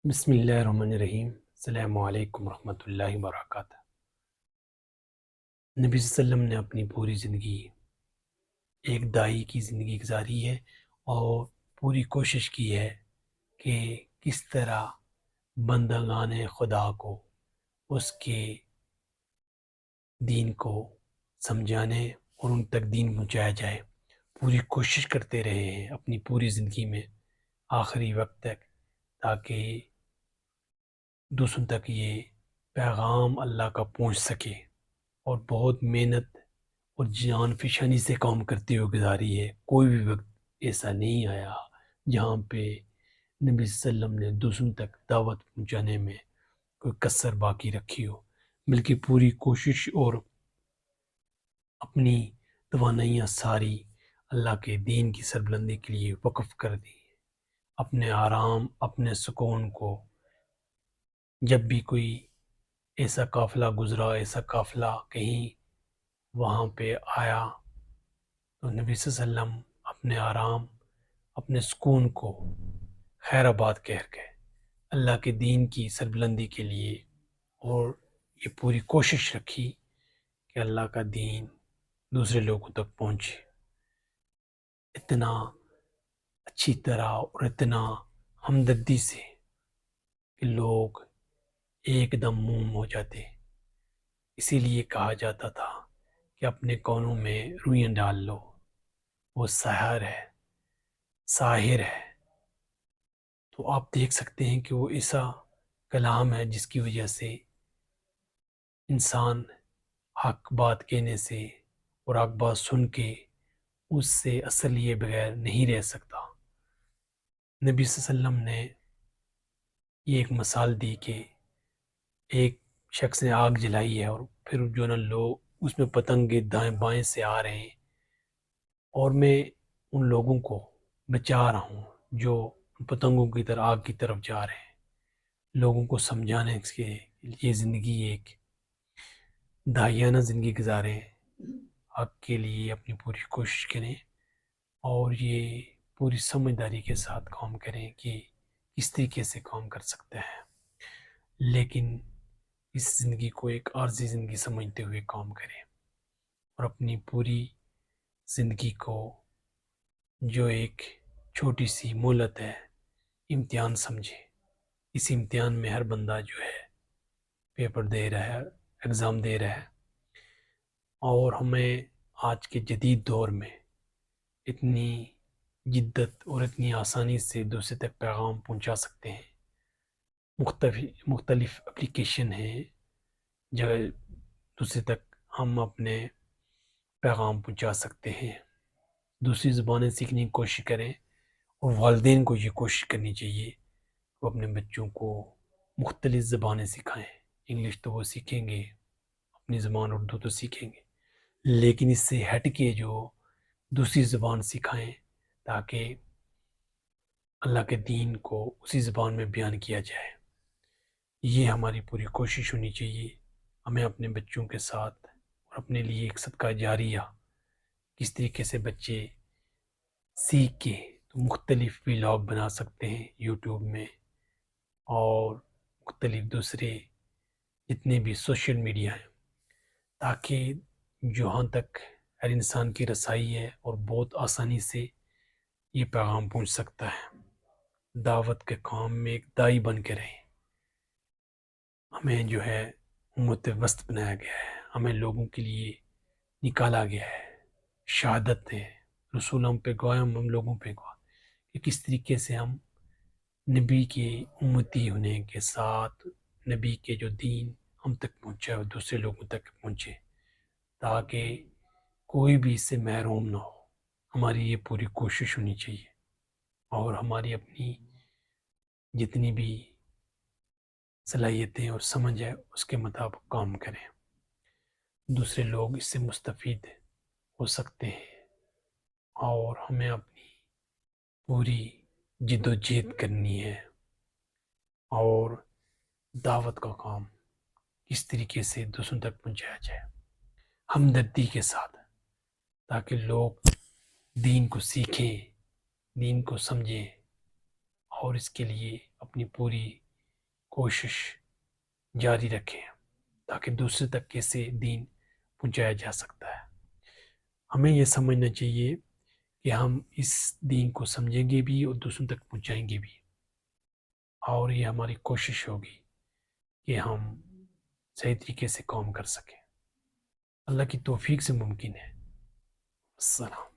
بسم اللہ الرحمن الرحیم۔ السلام علیکم ورحمۃ اللہ وبرکاتہ۔ نبی صلی اللہ علیہ وسلم نے اپنی پوری زندگی ایک دائی کی زندگی گزاری ہے اور پوری کوشش کی ہے کہ کس طرح بندگان خدا کو اس کے دین کو سمجھانے اور ان تک دین پہنچایا جائے۔ پوری کوشش کرتے رہے ہیں اپنی پوری زندگی میں آخری وقت تک، تاکہ دوسروں تک یہ پیغام اللہ کا پہنچ سکے، اور بہت محنت اور جان فشانی سے کام کرتے ہوئے گزاری ہے۔ کوئی بھی وقت ایسا نہیں آیا جہاں پہ نبی صلی اللہ علیہ وسلم نے دوسروں تک دعوت پہنچانے میں کوئی کسر باقی رکھی ہو، بلکہ پوری کوشش اور اپنی توانائیاں ساری اللہ کے دین کی سربلندی کے لیے وقف کر دی۔ اپنے آرام، اپنے سکون کو، جب بھی کوئی ایسا قافلہ گزرا، ایسا قافلہ کہیں وہاں پہ آیا، تو نبی صلی اللہ علیہ وسلم اپنے آرام، اپنے سکون کو خیر آباد کہہ کے اللہ کے دین کی سربلندی کے لیے، اور یہ پوری کوشش رکھی کہ اللہ کا دین دوسرے لوگوں تک پہنچے، اتنا اچھی طرح اور اتنا ہمدردی سے کہ لوگ ایک دم موم ہو جاتے۔ اسی لیے کہا جاتا تھا کہ اپنے کونوں میں روئیاں ڈال لو، وہ ساحر ہے۔ تو آپ دیکھ سکتے ہیں کہ وہ ایسا کلام ہے جس کی وجہ سے انسان حق بات کہنے سے اور حق بات سن کے اس سے اثر لیے بغیر نہیں رہ سکتا۔ نبی صلی اللہ علیہ وسلم نے یہ ایک مثال دی کہ ایک شخص نے آگ جلائی ہے، اور پھر جو نا لوگ اس میں پتنگے دائیں بائیں سے آ رہے ہیں، اور میں ان لوگوں کو بچا رہا ہوں جو پتنگوں کی طرح آگ کی طرف جا رہے ہیں۔ لوگوں کو سمجھانے کے یہ زندگی ایک داہیانہ زندگی گزاریں، حق کے لیے اپنی پوری کوشش کریں، اور یہ پوری سمجھداری کے ساتھ کام کریں کہ کس طریقے سے کام کر سکتے ہیں، لیکن اس زندگی کو ایک عارضی زندگی سمجھتے ہوئے کام کریں، اور اپنی پوری زندگی کو جو ایک چھوٹی سی مہلت ہے، امتحان سمجھے۔ اس امتحان میں ہر بندہ جو ہے پیپر دے رہا ہے، ایگزام دے رہا ہے، اور ہمیں آج کے جدید دور میں اتنی جدت اور اتنی آسانی سے دوسرے تک پیغام پہنچا سکتے ہیں۔ مختلف اپلیکیشن ہیں جگہ دوسرے تک ہم اپنے پیغام پہنچا سکتے ہیں۔ دوسری زبانیں سیکھنے کی کوشش کریں، اور والدین کو یہ کوشش کرنی چاہیے وہ اپنے بچوں کو مختلف زبانیں سکھائیں۔ انگلش تو وہ سیکھیں گے، اپنی زبان اردو تو سیکھیں گے، لیکن اس سے ہٹ کے جو دوسری زبان سکھائیں، تاکہ اللہ کے دین کو اسی زبان میں بیان کیا جائے۔ یہ ہماری پوری کوشش ہونی چاہیے۔ ہمیں اپنے بچوں کے ساتھ اور اپنے لیے ایک صدقہ جاریہ، کس طریقے سے بچے سیکھ کے تو مختلف ولاگ بنا سکتے ہیں یوٹیوب میں، اور مختلف دوسرے جتنے بھی سوشل میڈیا ہیں، تاکہ جہاں تک ہر انسان کی رسائی ہے اور بہت آسانی سے یہ پیغام پہنچ سکتا ہے۔ دعوت کے کام میں ایک دائی بن کے رہیں۔ ہمیں جو ہے امت وسط بنایا گیا ہے، ہمیں لوگوں کے لیے نکالا گیا ہے۔ شہادت ہے، رسول ہم پہ گواہ، ہم لوگوں پہ گواہ، کہ کس طریقے سے ہم نبی کے امتی ہونے کے ساتھ نبی کے جو دین ہم تک پہنچے اور دوسرے لوگوں تک پہنچے، تاکہ کوئی بھی اس سے محروم نہ ہو۔ ہماری یہ پوری کوشش ہونی چاہیے، اور ہماری اپنی جتنی بھی صلاحیتیں اور سمجھ ہے اس کے مطابق کام کریں۔ دوسرے لوگ اس سے مستفید ہو سکتے ہیں، اور ہمیں اپنی پوری جد و جہد کرنی ہے، اور دعوت کا کام کس طریقے سے دوسروں تک پہنچایا جائے، ہمدردی کے ساتھ، تاکہ لوگ دین کو سیکھیں، دین کو سمجھیں، اور اس کے لیے اپنی پوری کوشش جاری رکھیں تاکہ دوسرے تک کیسے دین پہنچایا جا سکتا ہے۔ ہمیں یہ سمجھنا چاہیے کہ ہم اس دین کو سمجھیں گے بھی اور دوسروں تک پہنچائیں گے بھی، اور یہ ہماری کوشش ہوگی کہ ہم صحیح طریقے سے کام کر سکیں۔ اللہ کی توفیق سے ممکن ہے۔ السلام۔